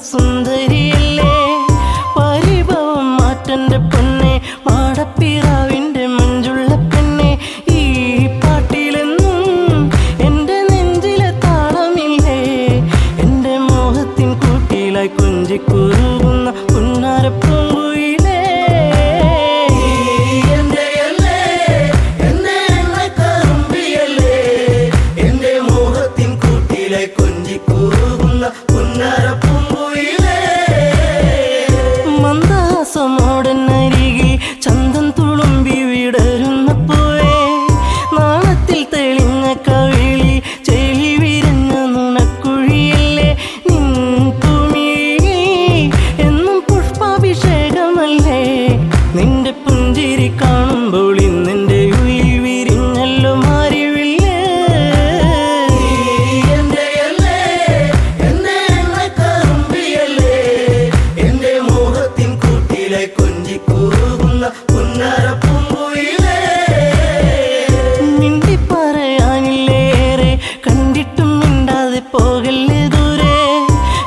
സുന്ദരിയല്ലേ പരിഭവം മാറ്റന്റെ പൊന്നെ മാടപ്പിറാവിന്റെ മഞ്ചുള്ള പെണ്ണെ ഈ പാട്ടിലെന്നും എന്റെ നെഞ്ചിലെ താളമില്ലേ എന്റെ മോഹത്തിൻ കൂട്ടിലായി കൊഞ്ചിക്കുറുകുന്ന പുന്നാരപ്പൂങ്കുയിലേ മന്ദാസമോടനരികിൽ ചന്തം തുളുമ്പി വിടരുന്ന പൂവേ നാണത്തിൽ തെളിഞ്ഞ കവിളിൽ ചെളി വിരിഞ്ഞ നുണക്കുഴിയല്ലേ നിൻ തുമിഴിയിൽ എന്നും പുഷ്പാഭിഷേകമല്ലേ നിന്റെ പുഞ്ചിരി കാണുമ്പോൾ ഇന്നെന്റെ ഉയിൽ വിരിഞ്ഞല്ലോ മാറിവില്ലേ മിണ്ടി പറയാനില്ലേറെ കണ്ടിട്ടും മിണ്ടാതെ പോകല്ലേ ദൂരെ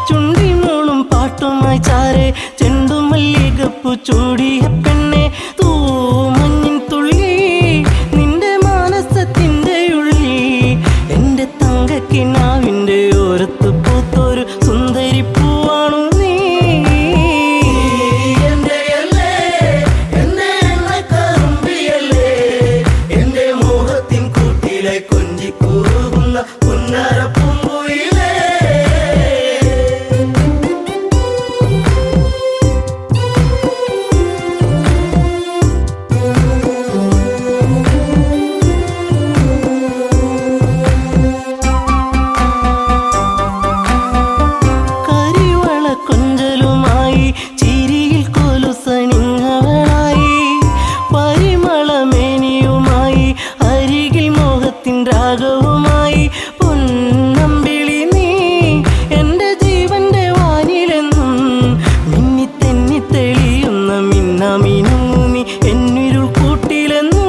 ചുണ്ടി മൂളും പാട്ടുമായി ചാരെ ചെണ്ടുമല്ലികപ്പൂ ചൂടിയ പെണ്ണെ തൂമഞ്ഞിൻ തുള്ളി നിന്റെ മാനസത്തിന്റെ ഉള്ളി എന്റെ തങ്കക്കിനാവിന്റെ ഓരത്ത് പൂത്തൊരു സുന്ദരി പൂവാണു നീ കരിവള കൊഞ്ചലുമായി ചിരിയിൽ കൊലുസണിഞ്ഞവളായി പരിമളമേനിയുമായി അരികിൽ മോഹത്തിൻ രാഗവുമായി പൊന്നമ്പിളി നീ എന്റെ ജീവന്റെ വാനിലെന്നും മിന്നി തെന്നി തെളിയുന്ന മിന്നാമിനുങ്ങി എന്നിരുൾ കൂട്ടിലെന്നും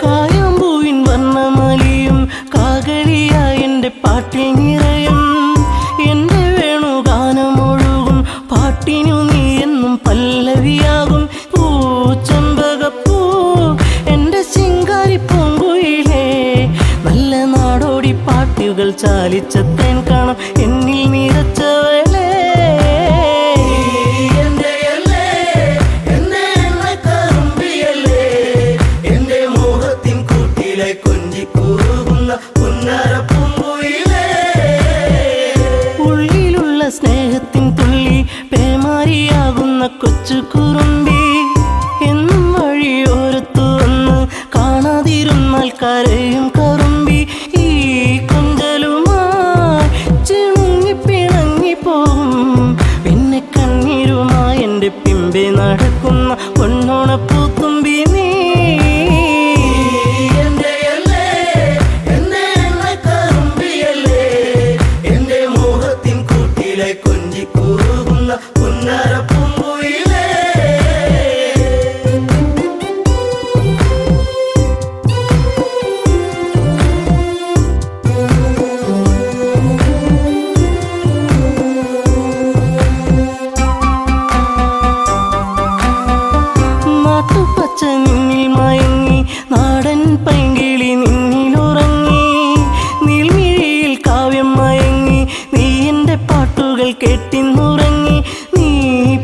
കായാമ്പൂവിൻ വർണ്ണമലിയും കാകളിയായി എന്റെ പാട്ടിൽ നിറയും എന്റെ വേണുഗാനമൊഴുകും പാട്ടിനു നീ എന്നും പല്ലവിയാകും പൂച്ചമ്പകപ്പൂ എന്റെ ശിങ്കാരി പൂങ്കുയിലേ നല്ല നാടോടി പാട്ടുകൾ ചാലിച്ച തേൻ കാണാം എന്നിൽ നിറച്ചവളേ ഉള്ളിലുള്ള സ്നേഹത്തിൻ തുള്ളി പേമാരിയാകുന്ന കൊച്ചു കുറുമ്പി എന്നും വഴിയോരത്തു വന്ന് കാണാതിരുന്നാൽ കരയും കറുമ്പി ഈ കൊഞ്ചലുമായി ചിണുങ്ങി പിണങ്ങിപ്പോകും പിന്നെ കണ്ണീരുമായി എൻ്റെ പിമ്പെ നടക്കുന്ന പൊന്നോണപ്പൂത്തുമ്പി നീ നാട്ടുപച്ച നിന്നിൽ മയങ്ങി നാടൻ പൈങ്കിളി നിന്നിലുറങ്ങി നീൽമിഴിയിൽ കാവ്യം മയങ്ങി നീ എൻ്റെ പാട്ടുകൾ കെട്ടിന്നുറങ്ങി നീ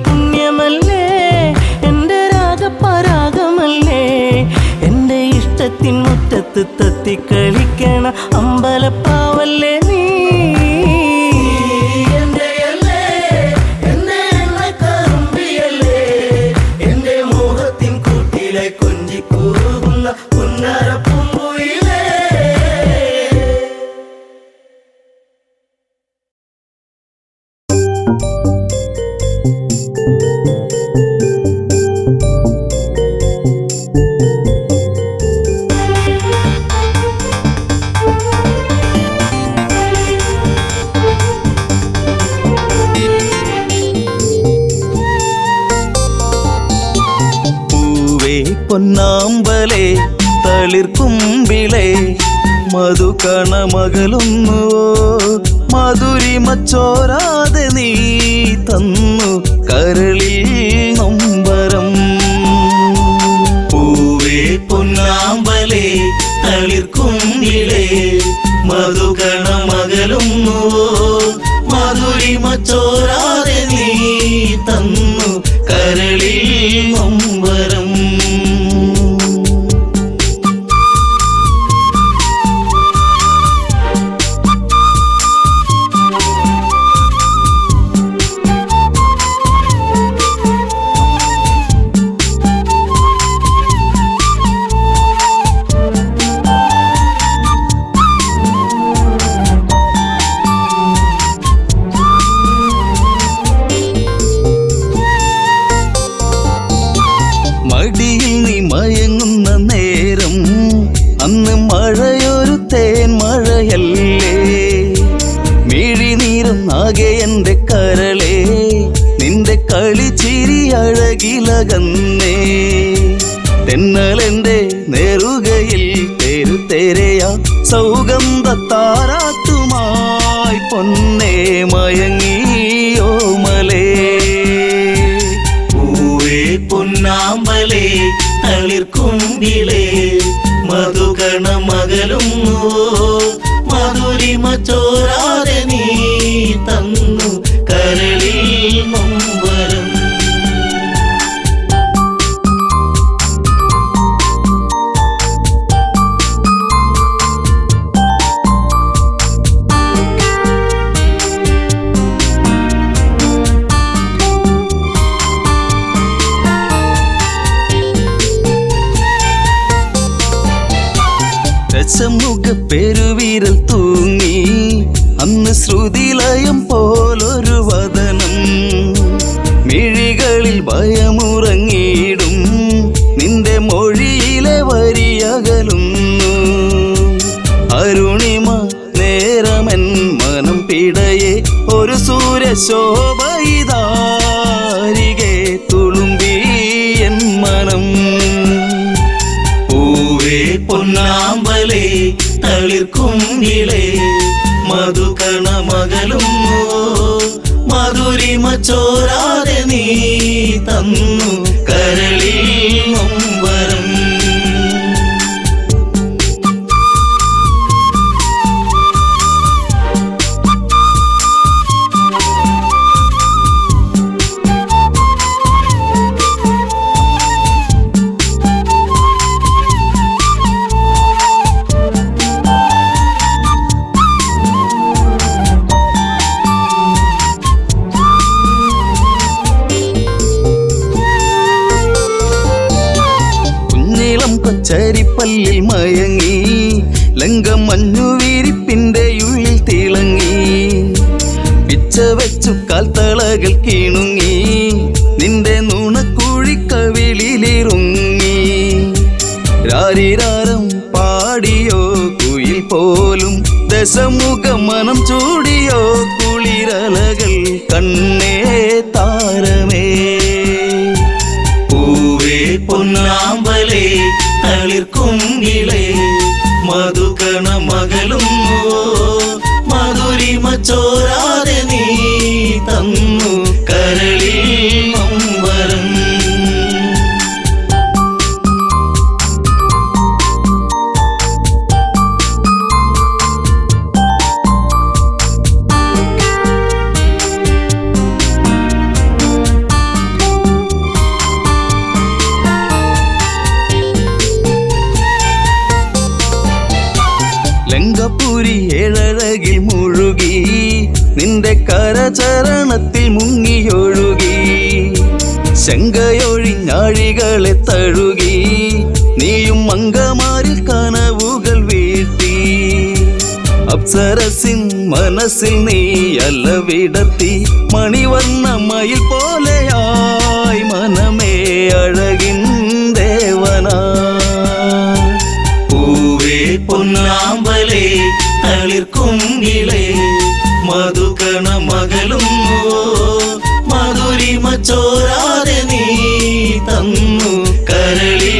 പുണ്യമല്ലേ എൻ്റെ രാഗപരാഗമല്ലേ എൻ്റെ ഇഷ്ടത്തിൻ മുറ്റത്ത് തത്തിക്കളിക്കണ അമ്പലപ്പാവല്ലേ നീ പൊന്നാമ്പലേ തളിർക്കുമ്പിളേ മധുകണമകലുന്നുവോ മധുരിമ ചോരാതെ നീ തന്നു കരളിൽ നൊമ്പരം പൂവേ പൊന്നാമ്പലേ തളിർക്കുമ്പിളേ മധുകണമകലുന്നുവോ മധുരിമ ചോരാതെ നീ തന്നു കരളിൽ നൊമ്പരം മടിയിൽ നീ മയങ്ങുന്ന നേരം അന്ന് മഴയൊരു തേൻ മഴയല്ലേ മിഴിനീരം ആകെ എൻ്റെ കരളേ നിന്റെ കളിച്ചിരി അഴകിലകന്നേ തെന്നലെൻ്റെ നേറുകയിൽ തെരുതെരയാ സൗഗന്ധ താരാട്ടുമായി പൊന്നേ മയങ്ങിയോ മലേ പൊന്നാമ്പലേ തളിർക്കുമ്പിളേ മധുകണമകലുന്നുവോ മധുരിമ ചോരാതെ നീ തന്നു കരളിൽ നൊമ്പരം രസമുഖ പെരുവിരൽ തൂങ്ങി അന്ന് ശ്രുതിലയം പോലൊരു വദനം മിഴികളിൽ ഭയമുറങ്ങിയിടും നിന്റെ മൊഴിയിലെ വരിയകലുന്നു അരുണിമ നേരമൻ മനം പിടയെ ഒരു സൂര്യശോഭയിതാരികെ തുളുമ്പി എൻ മനം പൂവേ പൊന്നാമ്പലേ തളിർക്കുമ്പിളേ മധുകണമകലുന്നുവോ മധുരിമ ചോരാതെ നീ തന്നു കരളിൽ നൊമ്പരം കൊച്ചരിപ്പല്ലിൽ മയങ്ങി ലങ്കമഞ്ഞു വിരിപ്പിന്റെ ഉള്ളിൽ തിളങ്ങി പിച്ച വെച്ചു കാൽത്തളകൾ കീണുങ്ങി നിന്റെ നുണക്കുഴിക്കവിളിലിറുങ്ങി രാരിരാരം പാടിയോ കുയിൽ പോലും ദശമുഖ മനം ചൂടിയോ കുളിരലകൾ കണ്ണേ താരമേ പൂവേ പൊന്നാമ്പലേ തളിർക്കുമ്പിളേ മധുകണമകലുന്നുവോ മധുരിമ ചോരാതെ നീ തന്നു കരളിൽ നൊമ്പരം ലങ്കപുരി ഏഴഴകിൽ മുഴുകി നിന്റെ കരചരണത്തിൽ മുങ്ങിയൊഴുകി ശങ്കയൊഴിഞ്ഞാഴികളെ തഴുകി നീയും മങ്കമാരിൽ കനവുകൾ വീഴ്ത്തി അപ്സരസിൻ മനസ്സിൽ നീ അല്ല വിടർത്തി മണിവർണ്ണ മയിൽ പോലെയായി മനമേ അഴകിൻ ദേവനാ പൂവേ പൊന്നാമ്പലേ തളിർക്കുമ്പിളേ മധുകണമകലുന്നുവോ മധുരിമ ചോരാതെ നീ തന്നു കരളിൽ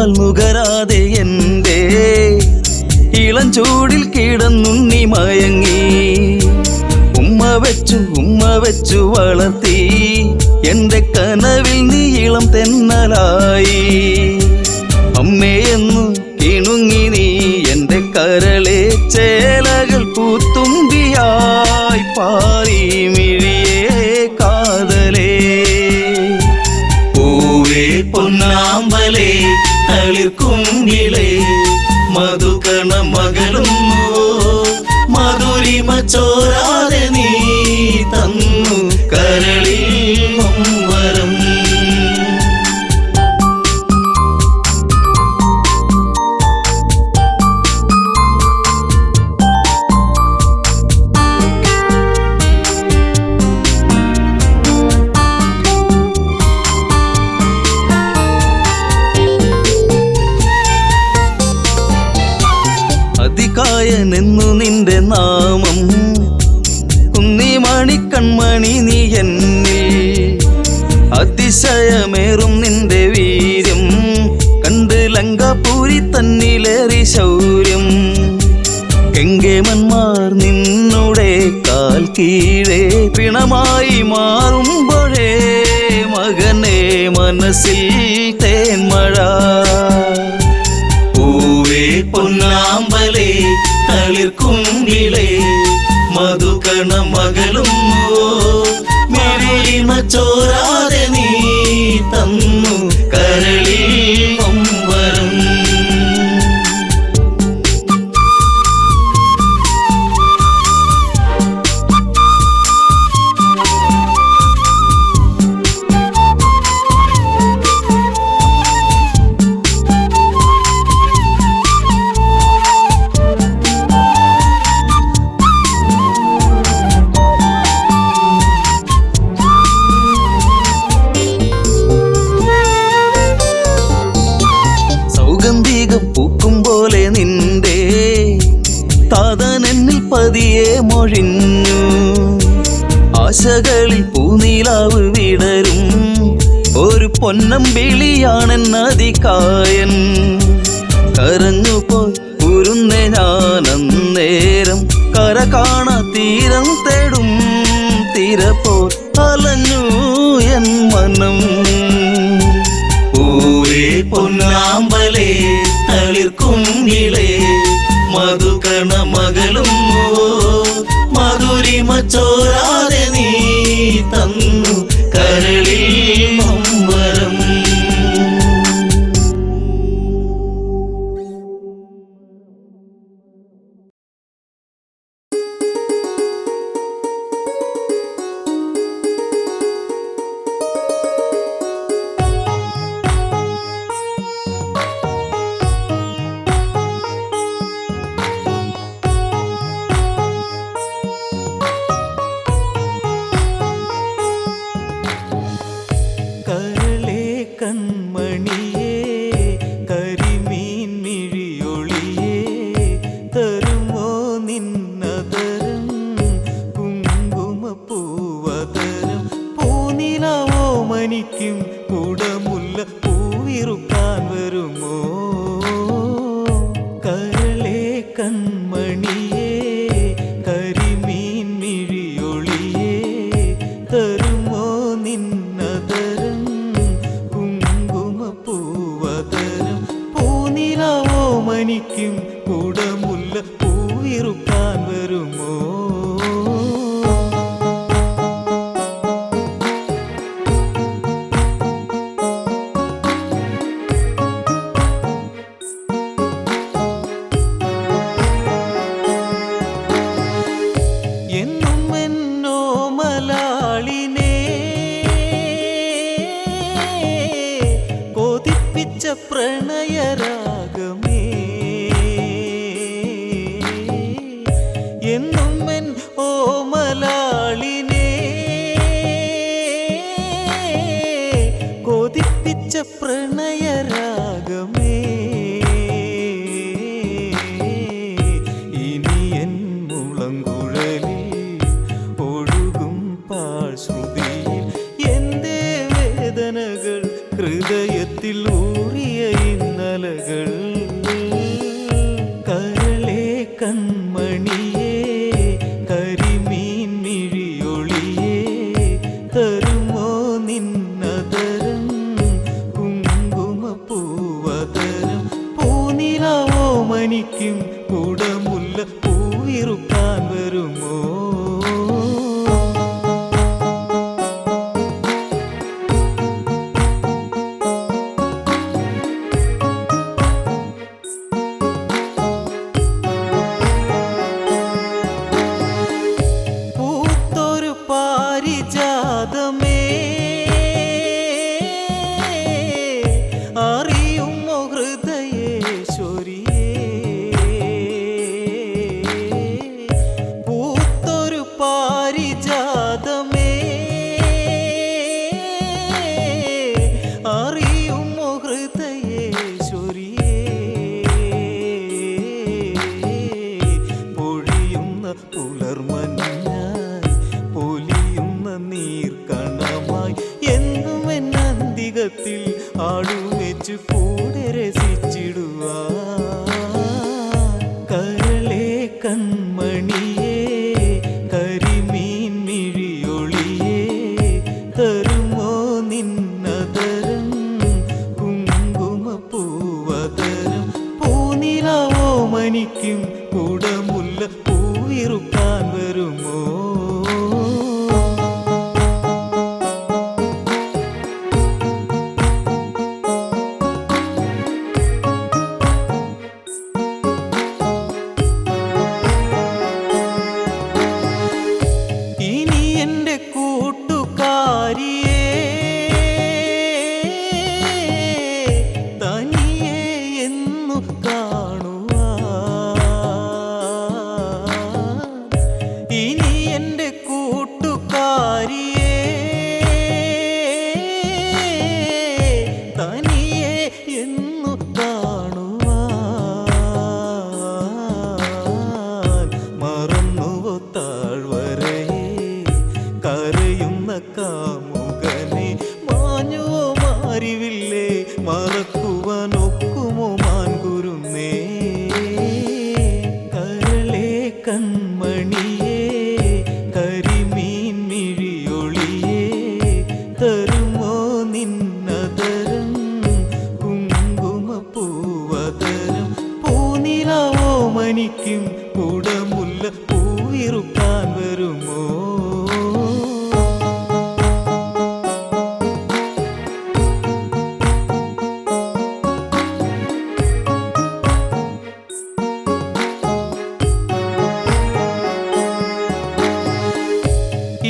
പാൽ നുകരാതെ എൻ്റെ ഇളം ചൂടിൽ കിടന്നുണ്ണി മയങ്ങി. ഉമ്മ വെച്ചു വളർത്തി എൻ്റെ കനവിൽ നീ ഇളം തെന്നലായി. അമ്മയെന്നു കിണുങ്ങി നീ എൻ്റെ കരളെ ചേലകൾ പൂത്തുമ്പിയായി പാറി മിഴിയേ കാതലേ. പൂവേ പൊന്നാമ്പലേ തളിർക്കുങ്കിലേ മധുകണ മകളുന്നു മധുരിമ ചോരാതെ നീ തന്നു കരളിൽ വരം. അതികായനെന്നു നിന്റെ നാമം കുന്നിമണി കൺമണി നീ എന്നിൽ. അതിശയമേറും നിന്റെ വീര്യം കണ്ട് ലങ്കാപൂരി തന്നിലേറി ശൗര്യം. കെങ്കേമന്മാർ നിന്നുടെ കാൽ കീഴേ പിണമായി മാറുമ്പോഴേ മകനെ മനസ്സിൽ തേന്മഴ. പൂവേ പൊന്നാമ്പലേ തളിർക്കുങ്കിലേ മധുകണ മകളും മെറിമ ചോരാതെ നീ തന്നു കരളിൽ വരം. പൂക്കും പോലെ നിന്റെ താതനെന്നിൽ പതിയെ മൊഴിഞ്ഞു. ആശകളിൽ പൂനീലാവ് വിടരും ഒരു പൊന്നമ്പിളിയാണെന്നതികായൻ. കരഞ്ഞുപോയി ഉരുന്നേ ഞാനന്നേരം കര കാണാ തീരം തേടും തിരപ്പോൾ അലഞ്ഞു എൻ മനം. പൂവേ പൊന്നാമ്പലേ തളിർക്കുങ്കിലേ മധുകണ മകളും മധുരിമ ചോരാതെ നീ തന്നു കരളിൽ വരം. കൺമണിയേ കരിമീൻ മിഴിയൊളിയേ തരുമോ നിന്നതരം കുങ്കുമപ്പൂവതരം. പൂനിലാവോ മനിക്കും കുടമുല്ല പൂവിറുക്കാൻ വരുമോ. കരളേ കൺമണിയേ കരിമീൻ മിഴിയൊളിയേ തരുമോ നിന്നതരം കുങ്കുമപ്പൂവതരം. പൂനിലാവോ മനിക്കും കുടമുല്ല പൂവിറുക്കാൻ വരുമോ. എന്നും എന്നോ മലാളിനെ കൊതിപ്പിച്ച പ്രണയരാഗമേ. എന്നും എൻ ഓമലാളിനെ കൊതിപ്പിച്ച പ്രണയരാഗമേ. ഇനി എൻ മുളങ്കുഴലിൽ ഒഴുകും പാഴ്ശ്രുതിയിൽ എന്തേ വേദനകൾ ഹൃദയത്തിൽ ഊറിയ ഇന്നല നിന്നതരം കുങ്കുമപ്പൂവതരം പൂനിലാവോ മനിക്കും കുടമുല്ല പൂവിറുക്കാൻ വരുമോ പാരിജാതമേ അറിയുമോ ഹൃദയേശ്വരിയേ പൂത്തൊരു പാരിജാതമേ അറിയുമോ ഹൃദയേശ്വരിയേ പൊഴിയുന്ന പുലർമഞ്ഞായി പൊലിയുന്ന നീർക്കണമായി എന്നും എന്നന്തികത്തിൽ ആടുവെച്ച് കൂടെ രസിച്ചിടുവാൻ കരളെ കൺമണിയേ കരിമീൻ മിഴിയൊളിയേ തരുമോ നിന്നതരം കുങ്കുമപ്പൂവതരം പൂനിലാവോ മനിക്കും കുടമുല്ല പൂവിറുക്കാൻ വരുമോ ഇനി എൻ്റെ കൂട്ടുകാരിയെ തനിയെ എന്നു കാണുവാൻ ഇനി എൻ്റെ കൂട്ടുകാരിയെ തനിയെ എന്നു കാണുവാൻ മറന്നുവോ താഴ്വരയെ കരയുന്ന കാമുകനെ മാഞ്ഞുവോ മാറിവില്ലേ മറക്കുവാൻ ഒക്കുമോ മാൻകുരുന്നേ കരളെ കൺമണിയേ കരിമീൻ മിഴിയൊളിയേ തരുമോ നിന്നതരം കുങ്കുമപ്പൂവതരം പൂനിലാവോ മനിക്കും കുടമുല്ല പൂവിറുക്കാൻ വരുമോ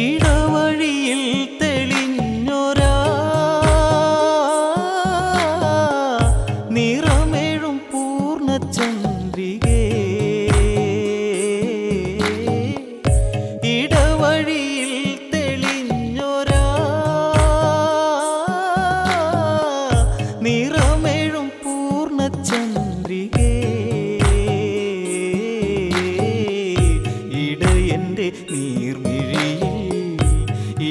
ഇടവഴിയിൽ തെളിഞ്ഞൊരാ നിറമേഴും പൂർണ്ണചന്ദ്രികേ ഇടവഴിയിൽ തെളിഞ്ഞൊരാ നിറമേഴും പൂർണ്ണചന്ദ്രികേ ഇടയൻ്റെ നീർമിഴിയിൽ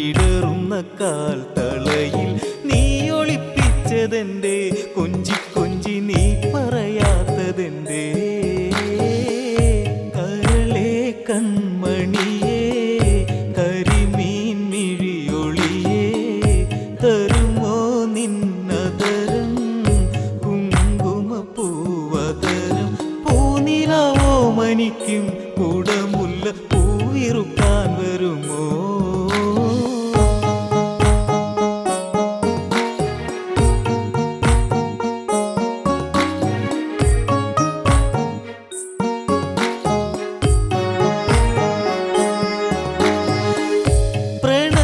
ഇടറുന്ന കാൽ തളയിൽ നീ ഒളിപ്പിച്ചതെന്തേ കൊഞ്ചി കൊഞ്ചി നീ പറയാത്തതെന്തേ കരളെ കൺമണിയേ കരിമീൻ മിഴിയൊളിയേ തരുമോ നിന്നതരം കുങ്കുമപ്പൂവതരം പൂനിലാവോ മനിക്കും കുടമുല്ല പൂവിറുക്കാൻ വരുമോ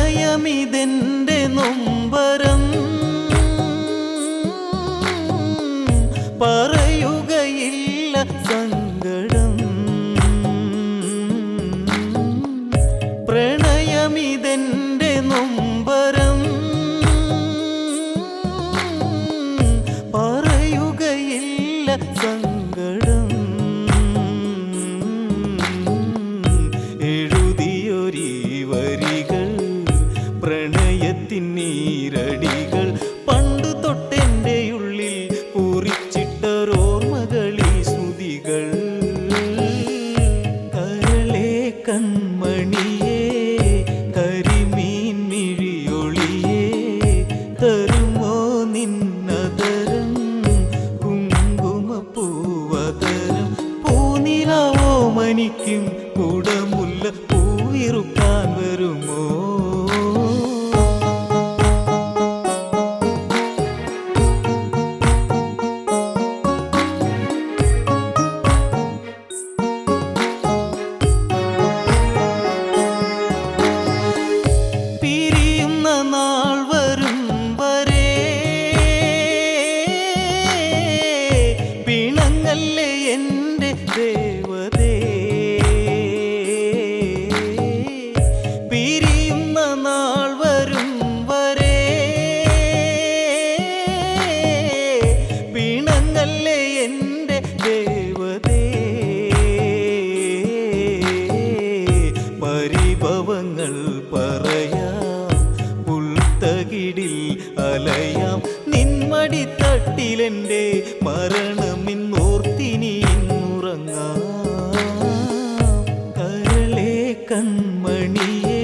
പ്രണയമിതെന്റെ നൊമ്പരം പറയുകയില്ല സങ്കടം പ്രണയമിതെന്റെ നൊമ്പരം പറയുകയില്ല സങ്കടം എഴുതിയൊരീ വരികൾ പ്രണയത്തിൻ നീരടികൾ പണ്ടു തൊട്ടെൻ്റെ ഉള്ളിൽ കുറിച്ചിട്ടോർമ്മകളീ സ്മൃതികൾ കരളെ കൺമണിയേ കരിമീൻ മിഴിയൊളിയേ വീടിൽ അലയാം നിന്മടി തട്ടിലെൻ്റെ മരണമിന്നോർത്തിനി ഇന്നുറങ്ങാം കരളെ കൺമണിയേ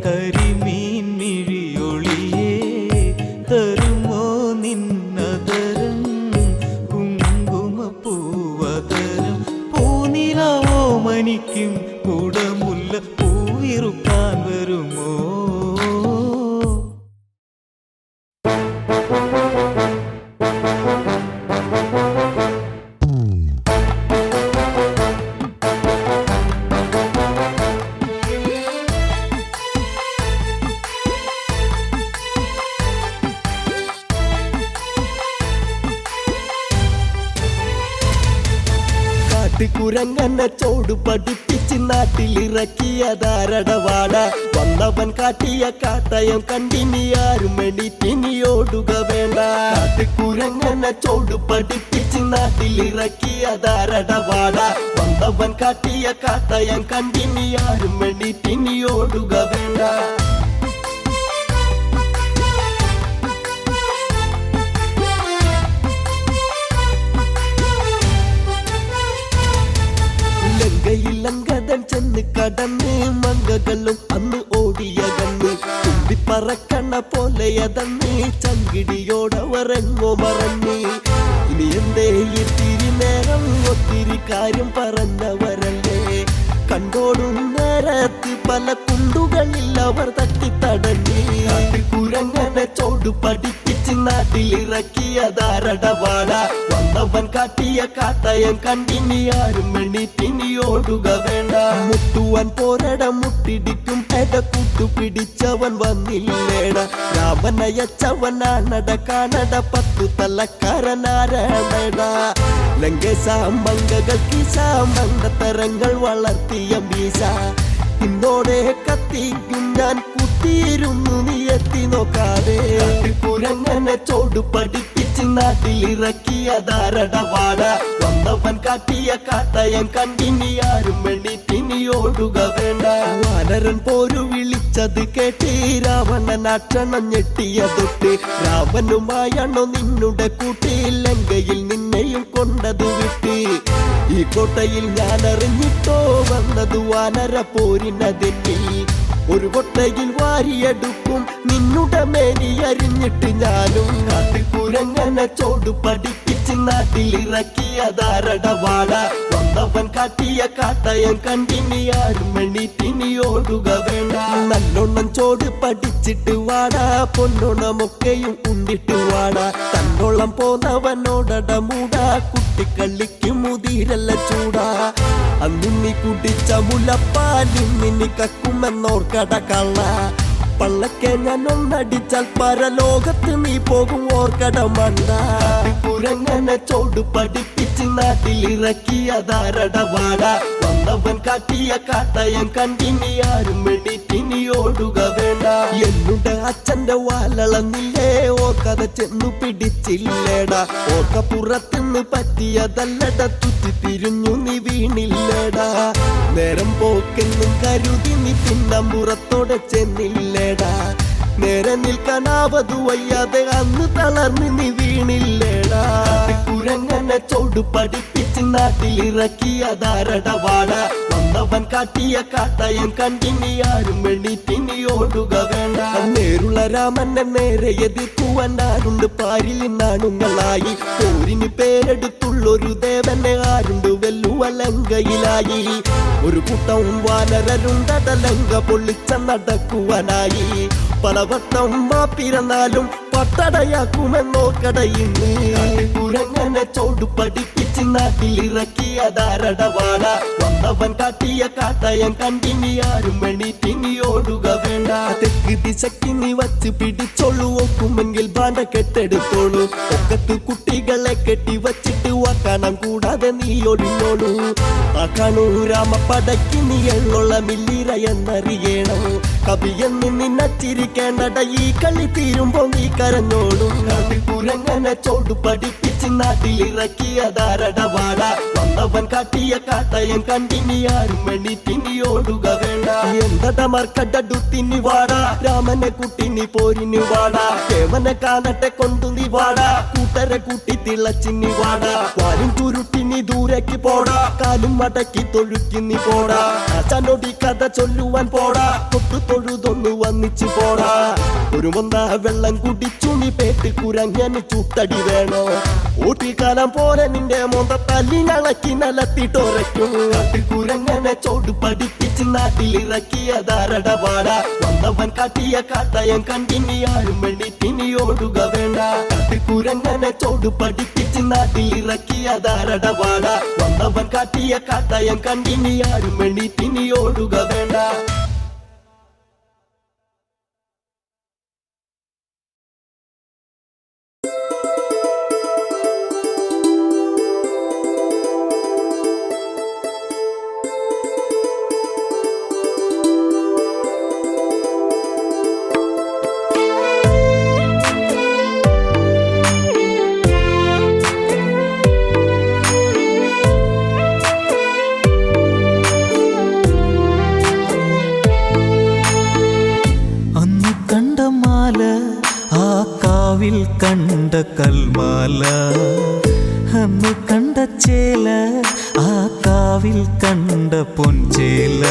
കരിമീൻ മിഴിയൊളിയേ തരുമോ നിന്നതരം കുങ്കുമപ്പൂവതരം പൂനിലാവോ മനിക്കും കുടമുല്ല പൂവിറുക്കാൻ വരുമോ കുരങ്ങനെ ചോട് പഠിപ്പിച്ച് നാട്ടിലിറക്കിയതാരടവാട വന്നവൻ കാട്ടിയ കാട്ടയം കണ്ടിനി ആരും എണീറ്റിനിയോടുക വേണ്ട കുരങ്ങനെ ചോട് പഠിപ്പിച്ച് നാട്ടിലിറക്കിയതാരടവാട വന്നവൻ കാട്ടിയ കാട്ടയം കണ്ടിനി ആരും എണീറ്റിനിയോടുക വേണ്ട ലങ്കതൻ ചെന്ന് കടന്ന് മങ്കകളും അന്ന് ഓടിയകന്ന് തുമ്പിപ്പറക്കണ പോലെയതന്ന് ചങ്കിടിയോടവരെങ്ങോ മറന്ന് ഇനി എന്തേ ഇത്തിരി നേരം ഒത്തിരി കാര്യം പറഞ്ഞവരല്ലേ കണ്ടോടും നേരത്ത് പല കുണ്ടുകളിൽ അവർ തട്ടിത്തടഞ്ഞ് കുരങ്ങനെ ചോട് പഠിപ്പിച്ച് നാട്ടിലിറക്കിയതാരടവാട വന്നവൻ കാട്ടിയ കാട്ടയം കണ്ടിനി ആരും എണീറ്റിനിയോടുക വേണ്ട മുട്ടുവാൻ പോരട മുട്ടിടിക്കും എടക്കൂട്ടു പിടിച്ചവൻ വന്നില്ലേട രാമനയച്ചവനാണട കാണട 10 തലക്കാരനാരണട ലങ്കേശാമംഗകൾക്ക് സാമന്തരങ്ങൾ വളർത്തിയ മീശ ഇന്നോടെ കത്തിക്കും ഞാൻ കുത്തിയിരുന്നു നീ എത്തി നോക്കാതെ കുരങ്ങനെ ചോട് പഠിപ്പിച്ച് നാട്ടിലിറക്കിയതാരടവാട വന്നവൻ കാട്ടിയ കാട്ടയം കണ്ടിനി ആരും എണീറ്റിനിയോടുക വേണ്ട വാനരൻ പോരു വിളിച്ചത് കേട്ട് രാവണൻ അക്ഷണം ഞെട്ടിയതൊട്ട് രാവനുമായാണോ നിന്നുടെ കൂട്ടി ലങ്കയിൽ നിന്നെയും കൊണ്ടത് വിട്ട് ഈ കോട്ടയിൽ ഞാൻ അറിഞ്ഞിട്ടോ വന്നത് വാനര പോരിനതെന്നിൽ ഒരു കൊട്ടയിൽ വാരിയെടുക്കും നിന്നുടെ മേനി അരിഞ്ഞിട്ട് ഞാനും കുരങ്ങനെ ചോട് പഠിപ്പിച്ച് നാട്ടിലിറക്കിയതാരടവാട വന്നവൻ കാട്ടിയ കാട്ടയം കണ്ടിനി ആരും എണീറ്റിനിയോടുക വേണ്ട നല്ലോണം ചോട് പഠിച്ചിട്ട് വാടാ പൊന്നോണമൊക്കെയും ഉണ്ടിട്ട് വാടാ തന്നോളം പോന്നവനോടട മൂടാ കുട്ടിക്കളിക്ക് മുതിരല്ല ചൂടാ അന്നു നീ കുടിച്ച മുലപ്പാലിൽ നിന്നി കക്കുമെന്നോർക്കട കള്ള പള്ളക്കെ ഞാൻ ഒന്നടിച്ചാൽ പരലോകത്ത് നീ പോകും ഓർക്കട മണ്ട കുരങ്ങനെ ചോട് പഠിപ്പിച്ച് നാട്ടിലിറക്കിയതാരടവാട വന്നവൻ കാട്ടിയ കാട്ടയം കണ്ടിനി ആരും എണീറ്റിനിയോടുക വേണ്ട എന്നുടെ അച്ഛന്റെ വാലളന്നില്ലേ ഓർക്കത ചെന്നു പിടിച്ചില്ലേടാ ഓർക്ക പുറത്തുനിന്ന് പറ്റിയതല്ലട തുറ്റി തിരിഞ്ഞു നീ വീണില്ലേടാ നേരം പോക്കെന്നും കരുതി നീ പിന്നമ്പുറത്തോടെ ചെന്നില്ലേടാ നേരെ നിൽക്കാനാവതു വയ്യാതെ അന്ന് തളർന്ന് നീ വീണില്ലേടാ കുരങ്ങനെ ചോട് പഠിപ്പിച്ച് നാട്ടിലിറക്കിയതാരടവാട വന്നവൻ കാട്ടിയ കാട്ടയം കണ്ടിനി ആരും എണീറ്റിനിയോടുക വേണ്ട നേരുള്ള രാമന്റെ നേരെ എതിർക്കുവാൻ ആരുണ്ട് പാരിൽ നാണുങ്ങളായി പോരിന് പേരെടുത്തുള്ളൊരു ദേവനെ ആരുണ്ട് വെല്ലുവലങ്കയിലായി ഒരു കൂട്ടം വാനരരുണ്ടട ലങ്ക പൊള്ളിച്ച നടക്കുവാനായി പലവട്ടം പിറന്നാലും പട്ടടയാക്കുമെന്നോ കടയിന്ന് കുരങ്ങനെ ചോട് പഠിപ്പിച്ച് നാട്ടിലിറക്കിയതാരടവാട വന്നവൻ കാട്ടിയ കാട്ടയം കണ്ടിനി ആരും എണീറ്റിനിയോടുക വേണ്ട തെക്ക് ദിശക്ക് നീ വച്ച് പിടിച്ചോളൂ ഒക്കുമെങ്കിൽ ബാണ്ട കെട്ടെടുത്തോളൂ ഒക്കത്ത് കുട്ടികളെ കെട്ടി വച്ചിട്ട് വാക്കണം കൂടാതെ നീ ഒഴിഞ്ഞോളൂ ആ കാണൂ രാമപ്പടയ്ക്ക് നീ എള്ളുള്ള മില്ലിര എന്നറിയണം കവിയെന്ന് നിന്നച്ചിരിക്കേണ്ടട ഈ കളി തീരുമ്പോ നീ കരഞ്ഞോളും കുരങ്ങനെ ചോട് പഠിപ്പിച്ച് നാട്ടിലിറക്കിയതാരടവാട വന്നവൻ കാട്ടിയ കാട്ടയം കണ്ടിനി ആരും എണീറ്റിനി ഓടുക വേണ്ട എന്തട മർക്കടു തിന്നി വാടാ രാമനെ കുട്ടിനി പോരിനി വാടാ കേവനെ കാണട്ടെ കൊണ്ടു നീ വാടാ കൂട്ടരെ കൂട്ടി തിളച്ചിനി വാടാ വാലും കുരുട്ടിനി ദൂരേക്ക് പോടാ കാലും മടക്കി തൊഴുക്കിന്നി പോടാ അച്ഛനോടി കഥ ചൊല്ലുവാൻ പോടാ തൊട്ടു തൊഴുതൊന്നു വന്നിച്ചു പോടാ ഒരു മൊന്ന വെള്ളം കുടിച്ചു നീ പേട്ട് കുരങ്ങന് ചൂട്ടടി വേണോ ഊട്ടിക്കാലം പോലെ നിന്റെ മൊന്ത തല്ലിനളക്കി നിലത്തിട്ടൊരയ്ക്കും കാട്ടിക്കുരങ്ങനെ ചോട് പഠിപ്പിച്ച് നാട്ടിലിറക്കിയതാരട പാടാ വന്നവൻ കാട്ടിയ കാട്ടയം കണ്ടിനി ആരും എണീറ്റിനി ഓടുക വേണ്ട കാട്ടിക്കുരങ്ങനെ ചോട് പഠിപ്പിച്ച് നാട്ടിലിറക്കിയതാരട പാടാ വന്നവൻ കാട്ടിയ കാട്ടയം കണ്ടിനി ആരും എണീറ്റിനി ഓടുക വേണ്ട കണ്ട കൽമാല അന്ന് കണ്ട ചേല ആ കാവിൽ കണ്ട പൊൻചേല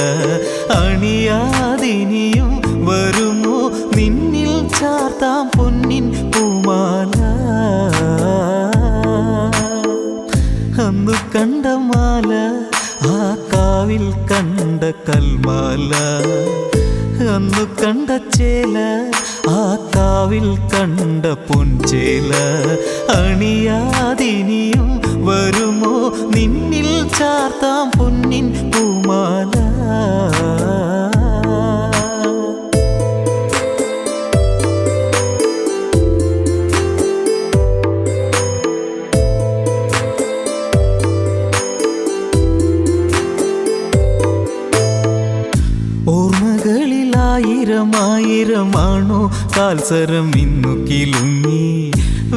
അണിയാതിനിയും വരുമോ നിന്നിൽ ചാർത്താം പൊന്നിൻ പൂമാല അന്ന് കണ്ട മാല ആ കാവിൽ കണ്ട കൽമാല അന്നു കണ്ട ചേല ആ കാവിൽ കണ്ട പൊൻചേല അണിയാതിനിയും വരുമോ നിന്നിൽ ചാർത്താം പൊന്നിൻ പൂമാല ഓർമ്മകളിലായിരമായിരമാണോ കാൽസരം ഇന്നു കിലുങ്ങി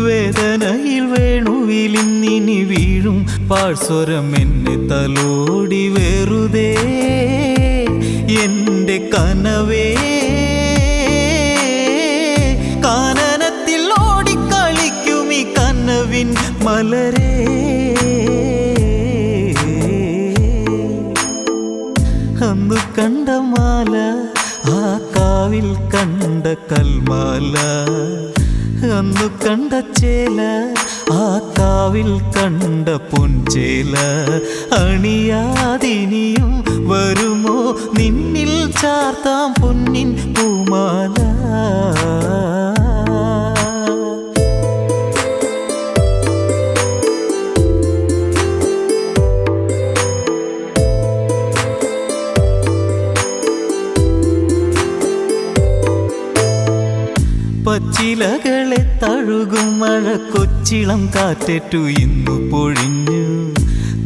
വേദനയിൽ വേണുവിലിന്നിനി വീഴും പാഴ്സ്വരം എന്നെ തലോടി വെറുതെ എൻ്റെ കനവേ കാനനത്തിൽ ഓടിക്കളിക്കും ഈ കനവിൻ മലരേ അന്നു കണ്ട മാല ആ കാവിൽ കണ്ട കൽമാല അന്നു കണ്ട ചേല ആ കാവിൽ കണ്ട പൊൻചേല അണിയാതിനിയും വരുമോ നിന്നിൽ ചാർത്താം പൊന്നിൻ പൂമാല പച്ചിലകളെ തഴുകും മഴ കൊച്ചിളം കാറ്റേറ്റു ഇന്നു പൊഴിഞ്ഞു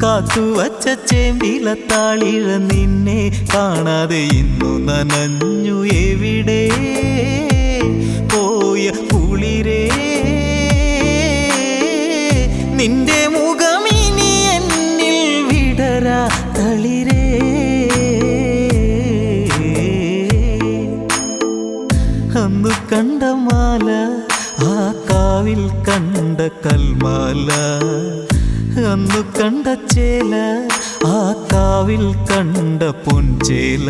കാത്തുവച്ച ചേമ്പില താളിഴ നിന്നെ കാണാതെ ഇന്നു നനഞ്ഞു എവിടെ പോയ കുളിരേ നിന്റെ മുഖമിനി എന്നിൽ വിടരാ തളിരേ അന്നു കണ്ട മാല ആ കാവിൽ കണ്ട കൽമാല അന്നു കണ്ട ചേല ആ കാവിൽ കണ്ട പൊൻചേല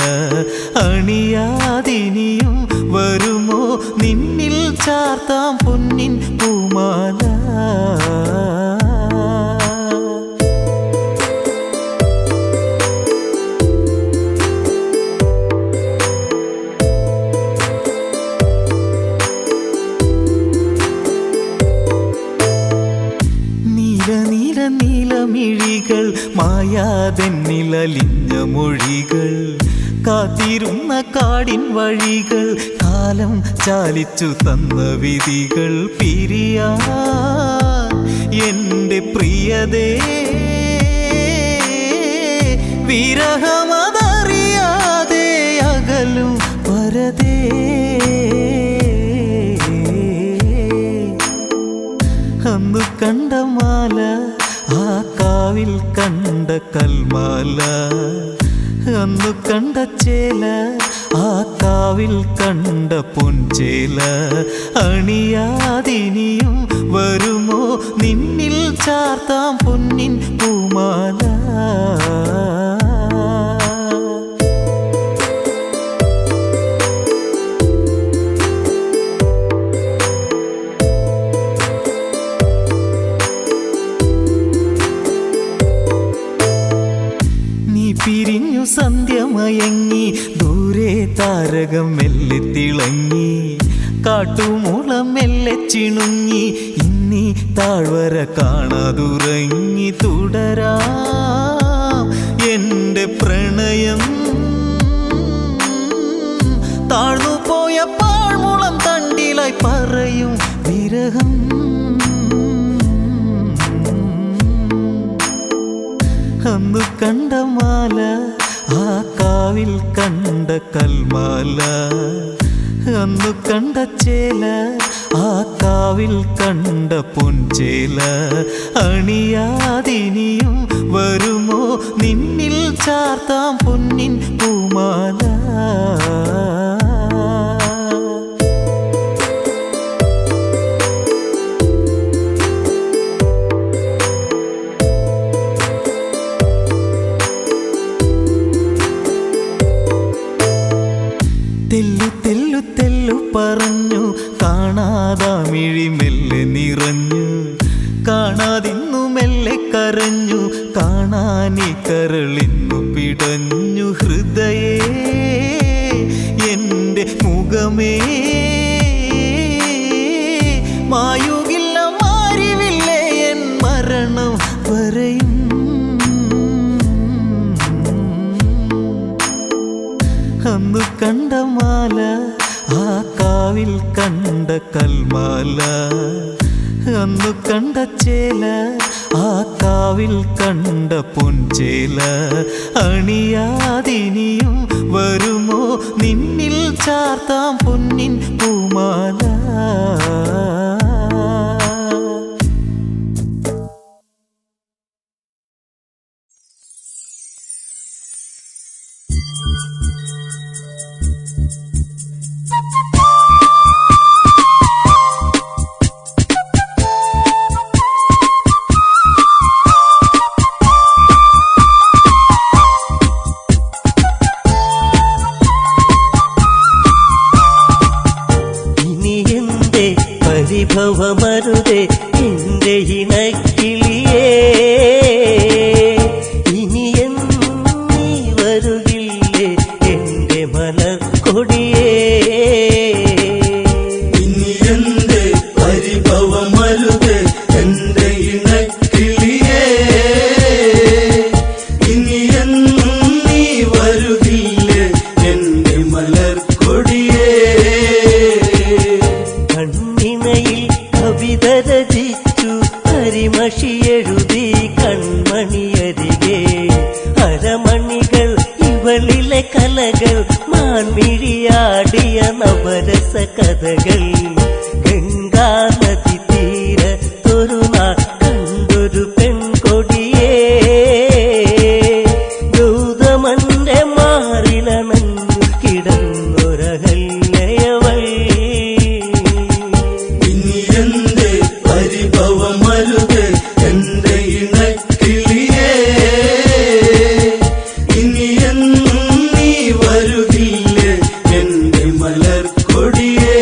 അണിയാതിനിയും വരുമോ നിന്നിൽ ചാർത്താം പൊന്നിൻ പൂമാല നീലമിഴികൾ മായാതെന്നിലലിഞ്ഞ മൊഴികൾ കാത്തിരുന്ന കാടിൻ വഴികൾ കാലം ചാലിച്ചു തന്ന വിധികൾ പിരിയാ എൻ്റെ പ്രിയതേ വിരഹമതറിയാതെ അകലും വരതേ അന്നു കണ്ട മാല ആ കാവിൽ കണ്ട കണ്ട കൽമാല അന്നു കണ്ട ചേല ആ കാവിൽ കണ്ട പൊൻചേല അണിയാതിനിയും വരുമോ നിന്നിൽ ചാർത്താം പൊന്നിൻ പൂമാല പിരിഞ്ഞു സന്ധ്യമയങ്ങി ദൂരെ താരകം മെല്ലെ തിളങ്ങി കാട്ടുമൂളം മെല്ലെ ചിണുങ്ങി ഇന്നീ താഴ്വര കാണാതുറങ്ങി തുടരാം എൻ്റെ പ്രണയം താഴ്ന്നു പോയ പാഴ്മുളം തണ്ടിലായി പറയും വിരഹം അന്നു കണ്ട മാല ആ കാവിൽ കണ്ട കൽമാല അന്നു കണ്ട ചേല ആ കാവിൽ കണ്ട പൊൻചേല അണിയാതിനിയും വരുമോ നിന്നിൽ ചാർത്താം പൊന്നിൻ പൂമാല തെല്ലു തെല്ലു തെല്ലു പറഞ്ഞു കാണാതാമിഴി മെല്ലെ നിറഞ്ഞു കാണാതിന്നു മെല്ലെ കരഞ്ഞു കാണാനി കരളിന്നു പിടഞ്ഞു ഹൃദയേ എൻ്റെ മുഖമേ മായുകില്ല മാറിവില്ലേ എൻ മരണം വരെയും അന്നു കണ്ട മാല ആ കാവിൽ കണ്ട കൽമാല അന്നു കണ്ട ചേല ആ കാവിൽ കണ്ട പൊൻചേല അണിയാതിനിയും വരുമോ നിന്നിൽ ചാർത്താം പൊന്നിൻ പൂമാല പരിഭവമരുതേ എൻ്റെ ഇണക്കിളിയേ ഇനി എന്നീ വരുകില്ലേ എൻ്റെ മലർ കൊടിയേ ഇനി എൻ്റെ പരിഭവമരുതേ എൻ്റെ ഇണക്കിളിയേ ഇനി എന്നീ വരുകില്ലേ എൻ്റെ മലർ കൊടിയേ കവിത രചിച്ചു കരിമഷി എഴുതി കൺമണിയരികെ അരമണികൾ ഇവളിലെ കലകൾ മാൻമിഴിയാടിയ നവരസ കഥകൾ ഗംഗാ നദി തീരത്തൊരു നാൾ കണ്ടൊരു പെൺകൊടിയേ ഗൗതമന്റെ മാറിലണഞ്ഞു കിടന്നൊരഹല്യവൾ പരിഭവമരുതേ എൻ്റെ ഇണക്കിളിയേ ഇനി എന്നീ വരുകില്ലേ എൻ്റെ മലർ കൊടിയേ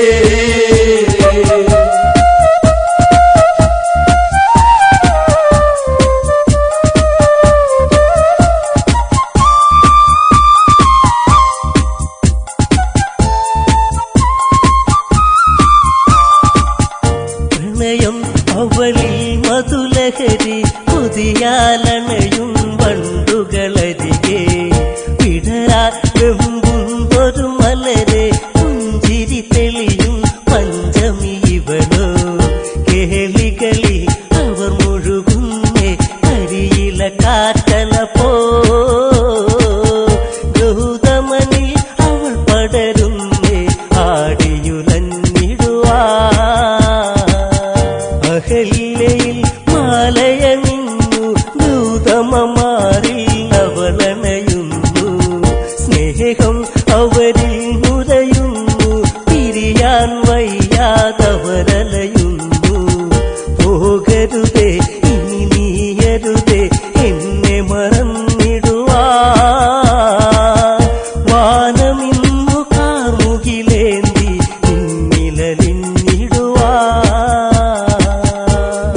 മറലയുന്നു പോകരുതേ ഇനി നീയരുതേ എന്നെ മറന്നിടുവാ വാനമിന്നു കാർമുകിലേന്തി നിന്നിലലിഞ്ഞിടുവാ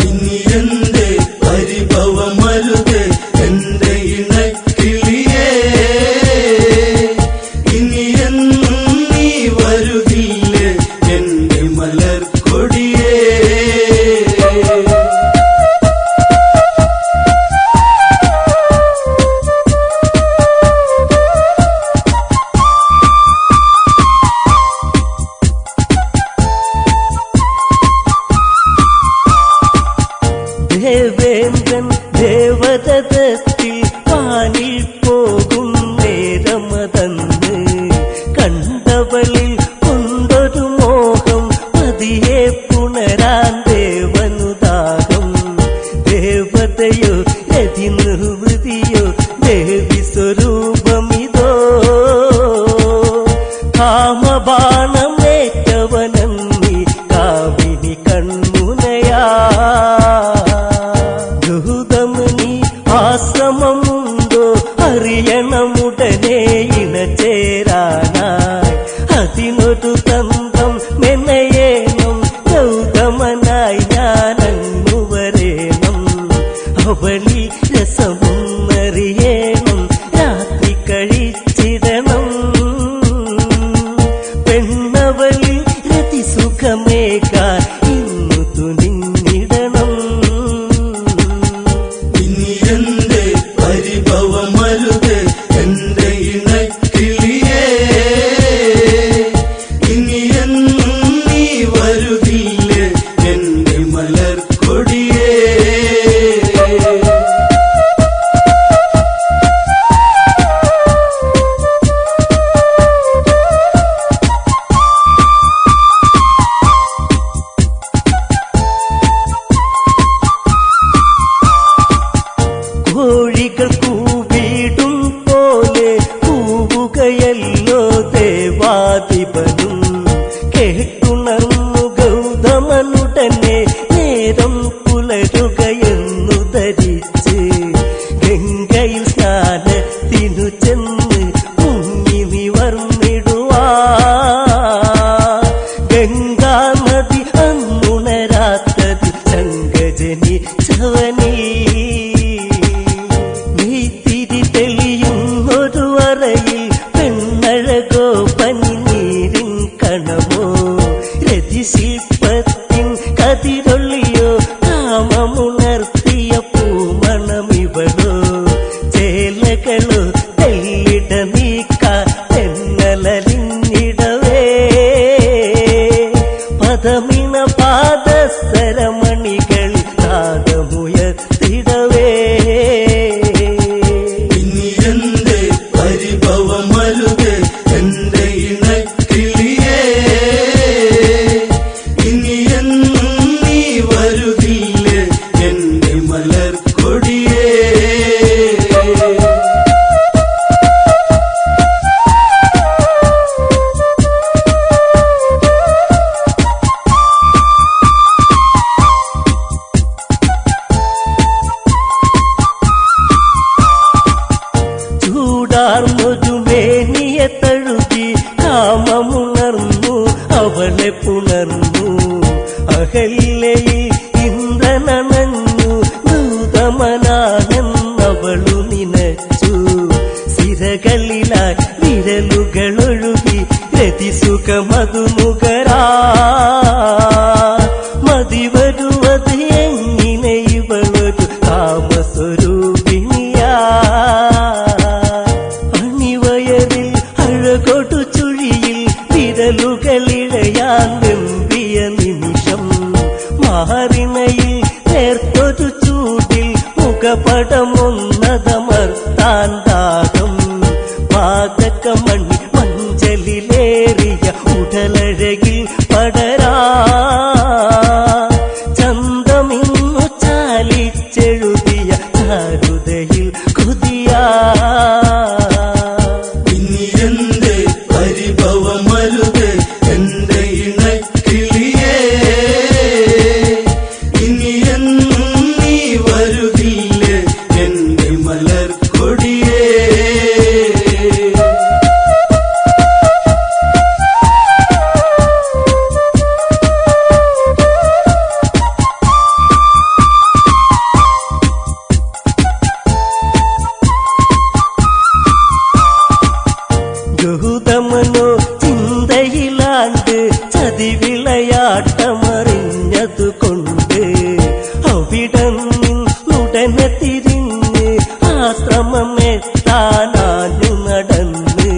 ഇനി എന്റെ പരിഭവമരുതേ എന്റെ ഇണക്കിളിയേ ഇനി എന്നും നീ വരുകില്ലേ എന്റെ മലർക്കൊടിയേ ദേവേന്ദ്രൻ ദേവതത്തിൽ പാനിൽ പോകും നേരമതന്ന് കണ്ടവളിൽ കൊണ്ടൊരു മോഹം പതിയെ പുണരാൻ ദേവനുദാഹം ദേവതയോ രതി നിർവൃതിയോ ദേവി സ്വരൂപമിതോ കാമബാണമേറ്റവനന്നി കാവിനി കൺമുനയാ ഗൗതമനി ആശ്രമമുണ്ടോ അറിയണമുടനെ ഇണചേരാനായി അതിനൊരു തന്ത്രം മെനയേണം ഗൗതമനായി ഞാനങ്ങു വരേണം അവളി രസമൊന്നറിയേണം രാത്രി കഴിച്ചിടണം പെണ്ണവളി രതി സുഖമേകാൻ ഇന്നു തുനിഞ്ഞിടണം ഇനി എന്റെ പരിഭവമരുതേ എന്റെ ഇണക്കിളിയേ ഇനി എന്നും നീ വരുകില്ലേ എന്റെ മലർക്കൊടിയേ കോഴികൾ കൂവിടും പോലെ കൂവുകയല്ലോ ദേവാധിപനും കേട്ടുണർന്നു ഗൗതമനുടനെ നേരം പുലരുകയെന്നു ധരിച്ച് ഗംഗയിൽ സ്നാനത്തിനു ചെന്ന് മുങ്ങി നിവർന്നിടുവാ ഗംഗാനദി അന്നുണരാത്തത് ശങ്കജനിച്ചവനീ നെയ്ത്തിരി തെളിയുന്നൊരു അറയിൽ പെണ്ണഴകോ പനിനീരിൻ കണമോ രതിശില്പത്തിൻ കതിരൊള്ളിയോ കാമമുണർത്തിയ പൂമണമിവളോ ചേലകളോ തെല്ലിട നീക്കാൻ തെന്നലിഞ്ഞിടവേ പദമിണ പാദസരമണികൾ നാദമുയർത്തിടവേ ഇനി എന്റെ പരിഭവമരുതേ എന്റെ ഇണക്കിളിയേ ഇനി എന്നും നീ വരുകില്ലേ എന്റെ മലർക്കൊടിയേ ചൂടാർന്നൊരു മേനിയെ തഴുകി കാമമുണർന്നു അവളെ പുണർന്നു അഹല്യയിൽ ഇന്ദ്രനണഞ്ഞു ഗൗതമനാണെന്നവളു നിനച്ചു സിരകളിലായി വിരലുകളൊഴുകി രതിസുഖമതു മുഖരാ മതിവരുവത് എങ്ങനെ ഇവളൊരു കാമസ്വരൂപിണിയാ അണിവയറിൽ അഴകൊടു ചുഴിയിൽ വിരലുകളിഴയാൻ വെമ്പിയ നിമിഷം മാറിണയിൽ നേർത്തൊരു ചൂടിൽ മുഖപടമൊന്നതമർത്താൻ ദാഹം പാതകമണി മഞ്ചലിലേറിയ ഉടലഴകിൽ പടരാ ചന്തമിന്നു ചാലിച്ചെഴുതിയ ചാരുതയിൽ കുതിയാ ഇനി എന്റെ പരിഭവമരുതേ എന്റെ ഇണക്കിളിയേ പറഞ്ഞതുകൊണ്ട് അവിടെ നിന്നുടനെ തിരിഞ്ഞ് ആശ്രമമെത്താനാഞ്ഞു നടന്ന്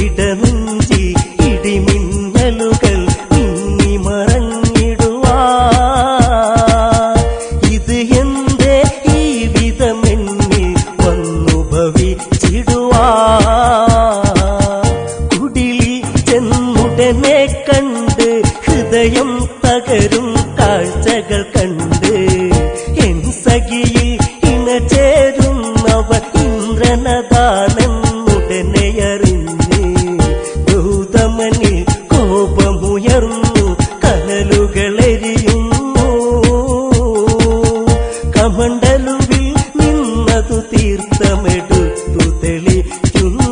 ഇടനെഞ്ചി ഇടിമിന്നലുകൾ മിന്നി മറഞ്ഞിടുവാ ഇത് എന്തേ ഈ വിധമെന്നിൽ വന്നു ഭവിച്ചിടുവാ കുടിലിൽ ചെന്നുടനെ കണ്ട് ഹൃദയം തകരും കാഴ്ചകൾ കണ്ട് എൻ സഖിയിൽ ഇണചേരുന്നവർ ഇന്ദ്രനതാണെന്നുടനെ അറിഞ്ഞ് ഗൗതമനിൽ കോപമുയർന്നു കനലുകളെരിയുന്നു കമണ്ടലുവിൽ നിന്നതു തീർത്ഥമെടുത്തു തെളിക്കുന്നു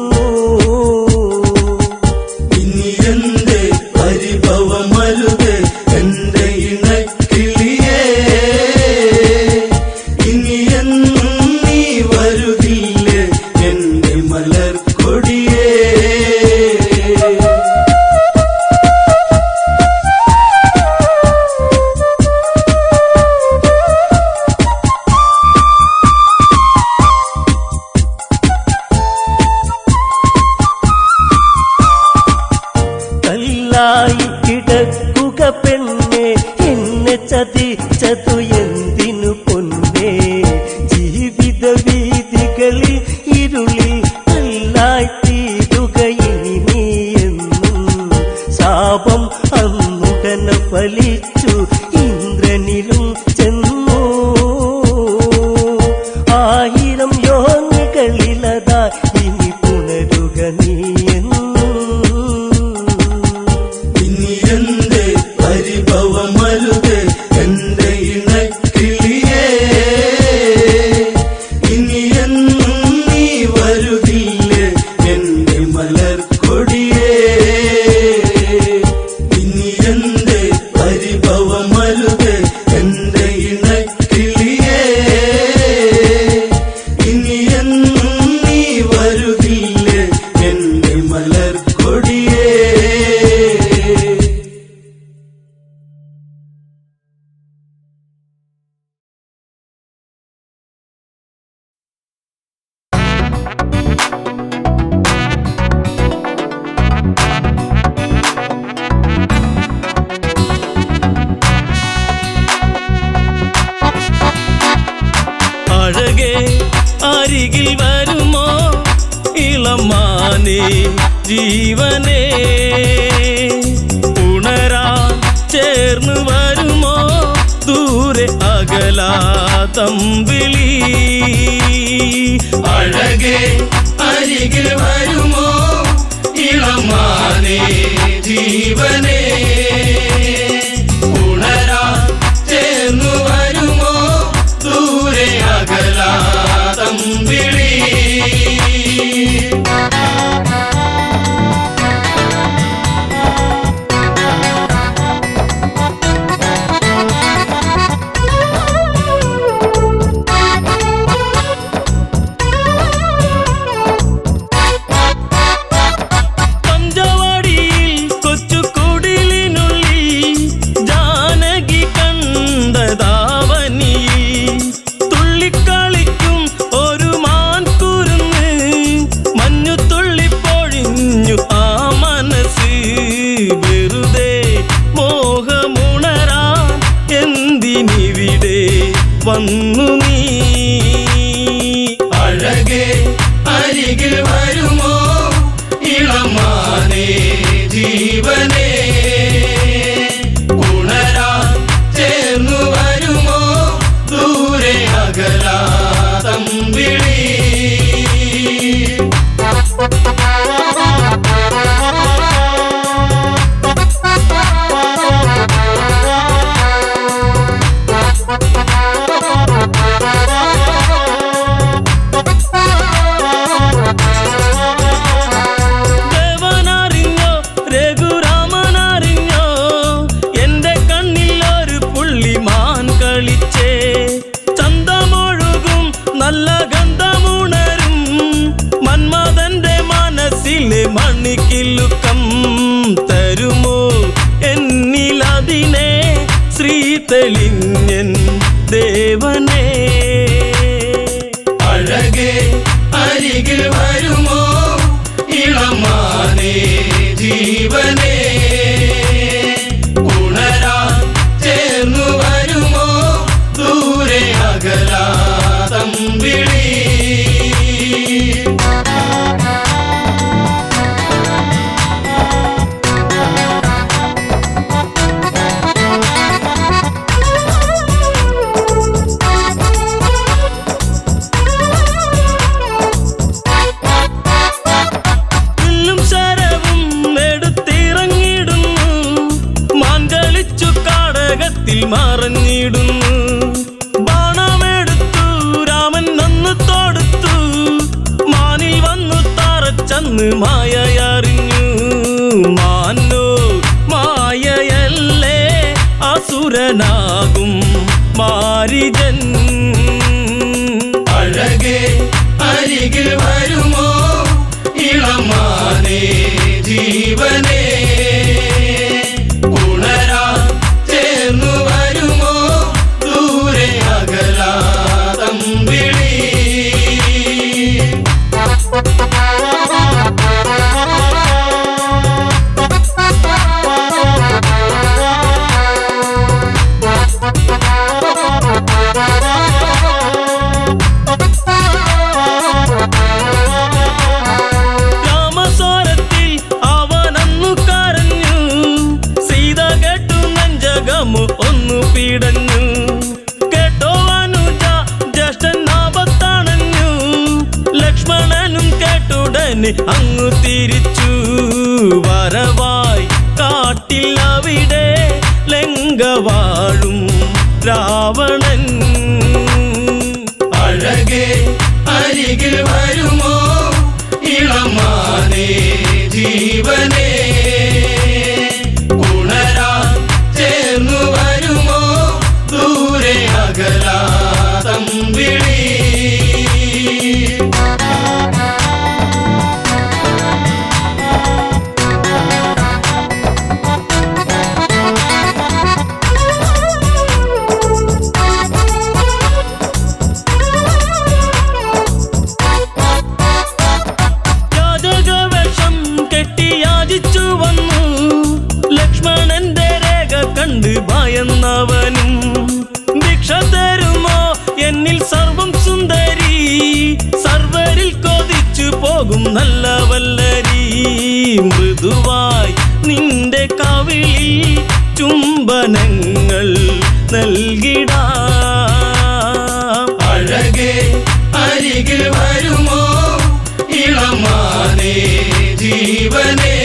ഇനി എന്റെ പരിഭവമരുത് എന്റെ ഇണക്കിളിയേ ഇനി എന്നും നീ വരുകില്ലേ എന്റെ മലർക്കൊടിയേ കല്ലായി കിടക്കുക പെണ്ണെ എന്നെ ചതിച്ചതു എന്തിനു പൊന്നെ ജീവിത വീതികളിൽ ഇരുളിൽ കല്ലായി തീരുക ഇനി നീ എന്നും ശാപം അന്നുടനെ ഫലിച്ചു ഇന്ദ്രനിലും ചെന്നു 1000 യോനികളിലതാ ഇനി പുണരുക നീ ഇനി എന്റെ പരിഭവമരുത് എന്റെ ഇണക്കിളിയേ ഇനി എന്നും നീ വരുകില്ലേ എന്റെ മലർക്കൊടിയേ ഇനി എന്റെ പരിഭവമരുത് എന്റെ ഇണക്കിളിയേ ഇനി എന്നും നീ വരുകില്ലേ എന്റെ മലർക്കൊടിയേ അഴകേ അരികിൽ വരുമോ ഇളമാനേ ജീവനേ ഉണരാൻ ചേർന്ന് വരുമോ ദൂരെ അകലാതമ്പിളി അഴകേ അരികിൽ വരുമോ ഇളമാനേ ജീവനേ ഉണരാൻ ചേർന്നു വരുമോ ദൂരെ അകലാതമ്പിളി പഞ്ചവാടിയിൽ കൊച്ചുകുടിലിനുള്ളിൽ ജാനകി കണ്ടതാവനി തുള്ളിക്കളിക്കും ഒരു മാൻകുരുന്ന് മഞ്ഞു തുള്ളിപ്പൊഴിഞ്ഞു ആ മനസ്സ് വെറുതെ മോഹമുണരാൻ എന്തിനിവിടെ വന്നു നീ അഴകേ അരികിൽ വരുമോ ഇളമാനേ ജീവനേ ഉണരാൻ ചേർന്നു വരുമോ ദൂരെ അകലാതമ്പിളി തെളിഞ്ഞൻ ദേവനേ അഴകേ അരികിൽ വരുമോ ഇളമാനേ ജീവനേ ഉണരാൻ ചേർന്നു വരുമോ ദൂരെ അകലാ തമ്പിളി മറഞ്ഞിടുന്നു ബാണമെടുത്തു രാമൻ നന്നു തൊടുത്തു മാനിൽ വന്നു തറച്ചന്ന് മായയറിഞ്ഞു മാനോ മായയല്ലേ അസുരനാകും മാരിജൻ അഴകേ അരികിൽ വരുമോ ഇളമാനേ ജീവനേ ഒന്നു പീടഞ്ഞു കേട്ടോ അനുജ ജ്യേഷ്ഠൻ ആപത്താണഞ്ഞു ലക്ഷ്മണനും കേട്ടുടനെ അങ്ങു തിരിച്ചു വരവായി കാട്ടിൽ അവിടെ ലങ്ക വാഴും രാവണൻ അഴകേ അരികിൽ വരുമോ ഇളമാനേ ജീവനേ അകലാ തമ്പിളി യാചകവേഷം കെട്ടി യാചിച്ചു വന്നു ലക്ഷ്മണന്റെ രേഖ കണ്ട് ഭയന്നവനും തരുമോ എന്നിൽ സർവം സുന്ദരി സർവരിൽ കൊതിച്ചു പോകും നല്ല വല്ലരി മൃദുവായി നിന്റെ കവിളിൽ ചുംബനങ്ങൾ നൽകിടാം അഴകേ അരികിൽ വരുമോ ഇളമാനേ ജീവനേ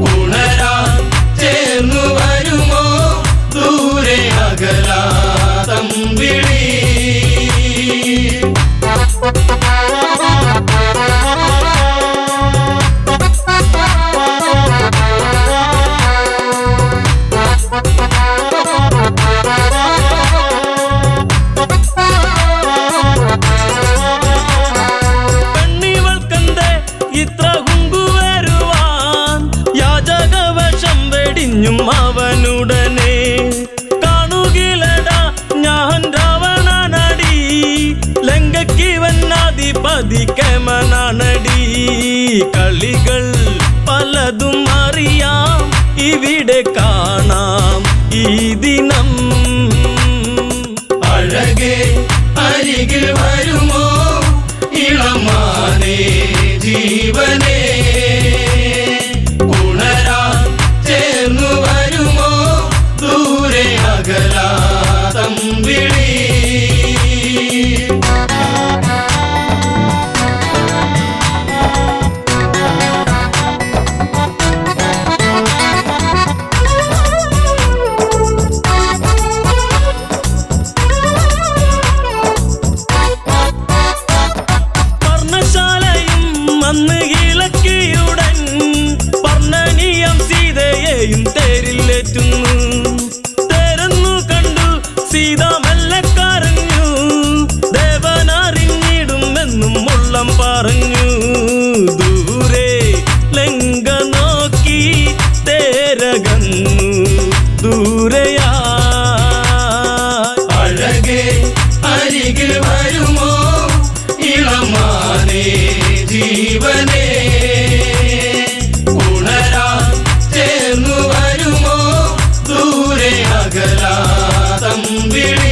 ഉണരാൻ ചേർന്നു വരുമോ ദൂരെ അകലാ തമ്പിളി പെണ്ണിവൾക്കെന്തേ ഇത്ര കുങ്കു വരുവാൻ യാചകവശം വെടിഞ്ഞും അവനുടനെ ഞാൻ രാവണനടി ലങ്കയ്ക്ക് വന്നാധിപതി കേമനാണടി കളികൾ പലതും അറിയാം ഇവിടെ കാണാം ഈ ദിനം അഴകേ അരികിൽ വരുമോ ഇളമാനേ ജീവനേ ഉണരാൻ ചേർന്നു വരുമോ ദൂരെ അകലാ തമ്പിളി പർണശാലയും അന്ന് ഇളക്കിയുടൻ പർണനീയം സീതയെയും തേരിലേറ്റുന്നു തേരന്നു കണ്ടു സീത മെല്ലെ കരഞ്ഞു ദേവനറിഞ്ഞിടുമെന്നും ഉള്ളം പറഞ്ഞു ദൂരെ ലങ്ക നോക്കി തേരകന്നു ദൂരയാ സകലാതമ്പിളി.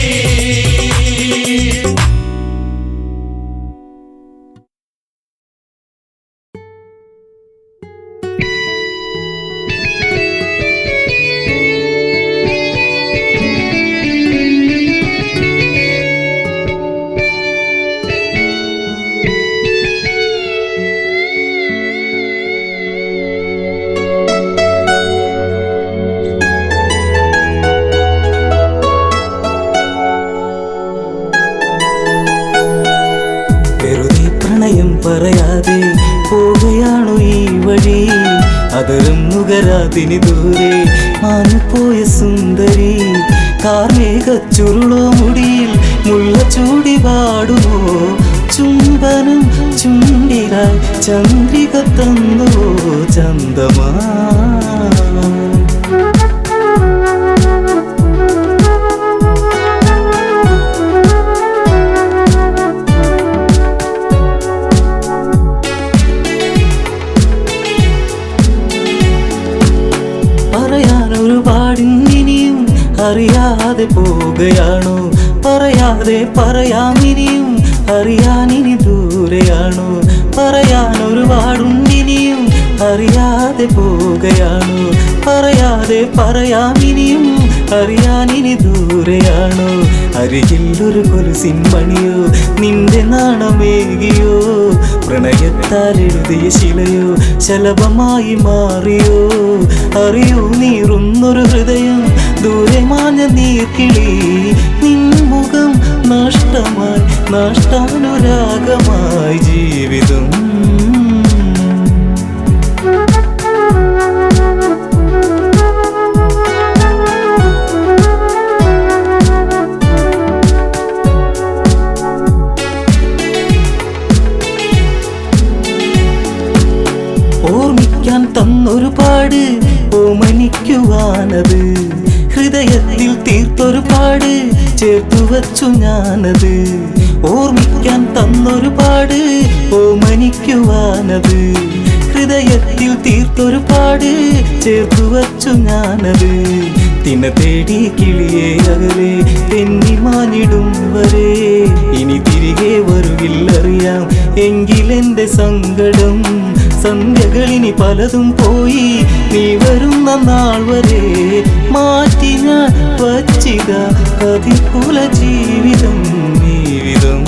പറയാതെ പോവുകയാണു ഈ വഴി, അതരം നുകരാതിനി ദൂരെ മാഞ്ഞുപോയ സുന്ദരി. കാർമേഘ ചുരുളോ മുടിയിൽ മുല്ല ചൂടി പാടുമോ, ചുംബനം ചുണ്ടിലായി ചന്ദ്രിക തന്നുവോ ചന്ദമാ. പറയാനൊരുപാടിനിയും അറിയാതെ പോവുകയാണോ, പറയാതെ പറയാമിനിയും അറിയാനിനി ദൂരെയാണോ. പറയാനൊരുപാടുണ്ടിനിയും അറിയാതെ പോവുകയാണോ, പറയാതെ പറയാമിനിയും അറിയാനിനി ദൂരെയാണോ. അരികിൽ ഒരു കൊലുസിൻ മണിയോ നിന്റെ നാണമേകിയോ, പ്രണയത്താൽ എഴുതിയ ശിലയോ ശലഭമായി മാറിയോ. അറിയൂ നീറുന്നൊരു ഹൃദയം ദൂരെ മാഞ്ഞ നീർക്കിളി, നിൻ മുഖം നഷ്ടമായി നഷ്ടാനുരാഗമായി ജീവിതം. ഓർമ്മിക്കാൻ തന്നൊരു പാട് ഓമനിക്കുവാനത്, ഹൃദയത്തിൽ തീർത്തൊരു പാട് ചേർത്തു വച്ചു ഞാനത്. ഓർമ്മിക്കാൻ തന്നൊരു പാട് ഓമനിക്കുവാനത്, ഹൃദയത്തിൽ തീർത്തൊരു പാട് ചേർത്തു വച്ചു ഞാനത്. തിന തേടി കിളിയെ അകലെ തെന്നി മാനിടും വരെ ഇനി തിരികെ വരുകില്ലറിയാം എങ്കിലെന്റെ സങ്കടം. സന്ധ്യകളിനി പലതും പോയി നീ വരുന്ന നാൾ വരെ മാറ്റി ഞാൻ വച്ചിത കതികുല ജീവിതം ജീവിതം.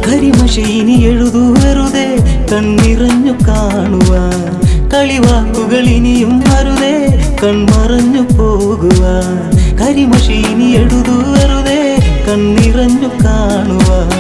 കരിമഷീനി എഴുതു വെറുതെ കണ്ണിറഞ്ഞു കാണുവാൻ, കളിവാക്കുകൾ ഇനിയും അരുതേ കൺമറഞ്ഞു പോകുവാൻ. കരിമഷീനി എഴുതു വെറുതെ കണ്ണിറഞ്ഞു കാണുവാൻ,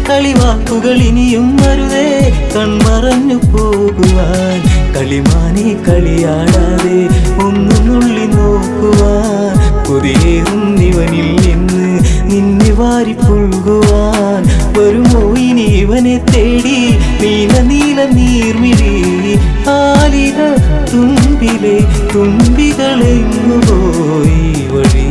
കളിവാക്കുകൾ ഇനിയും അരുതേ കൺമറഞ്ഞു പോകുവാൻ. കളിമാനെ കളിയാടാതെ ഒന്നു നുള്ളി നോക്കുവാൻ, കൊതിയേറും ഇവനിൽ നിന്ന് നിന്നെ വാരി പുൽകുവാൻ. വരുമോ ഇനി ഇവനെ തേടി നീല നീല നീർമിഴി, ആലില തുമ്പിലെ തുമ്പികളെങ്ങു പോയി വഴി.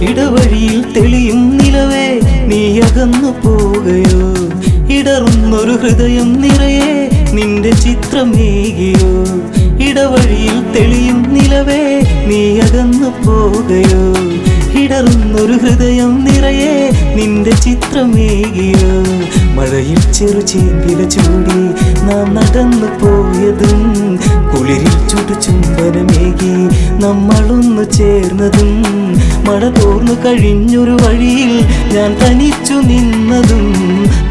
ഇടവഴിയിൽ തെളിയും നിലവേ നീ അകന്നു പോകയോ, ഇടറുന്നൊരു ഹൃദയം നിറയെ നിന്റെ ചിത്രമേകിയോ. ഇടവഴിയിൽ തെളിയും നിലവേ നീ അകന്നു പോകയോ, ഇടറുന്നൊരു ഹൃദയം നിറയെ നിന്റെ ചിത്രമേകിയോ. മഴയിൽ ചെറു ചേമ്പില ചൂടി നാം നടന്നു പോയതും, കുളിരിൽ ചുടു ചുംബനമേകി നമ്മളൊന്നു ചേർന്നതും, മഴ തോർന്നു കഴിഞ്ഞൊരു വഴിയിൽ ഞാൻ തനിച്ചു നിന്നതും.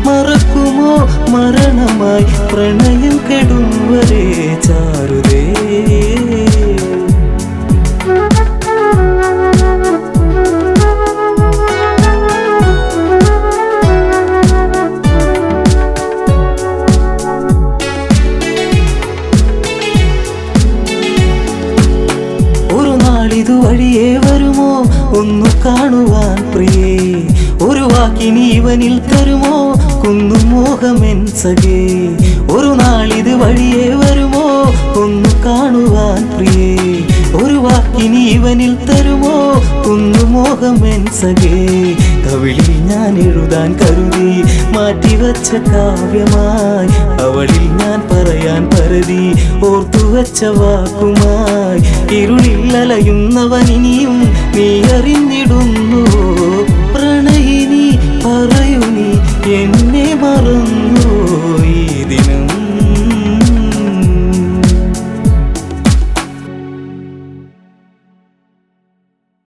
മറക്കുമോ മരണമായി പ്രണയം കെടും വരെ ചാരുതേ. വഴിയേ വരുമോ ഒന്നു കാണുവാൻ പ്രിയേ ഒരു വാക്കിനി ഇവനിൽ തരുമോ കുന്നും മോഹമെൻ സഖേ ഒരു നാളിത് വഴിയേ വരുമോ ഒന്നു കാണുവാൻ പ്രിയേ ഒരു വാക്കിനി ഇവനിൽ തരുമോ കുന്നു മോഹമെൻ സഖേ കവിളിൽ ഞാൻ എഴുതാൻ കരുതി മാറ്റിവച്ച കാവ്യമായി അവളിൽ ഞാൻ പറയാൻ പരതി ഓർത്തുവച്ച വാക്കുമായി ഇരുളിൽ അലയുന്നവൻ ഇനിയും നീ അറിഞ്ഞിടുന്നു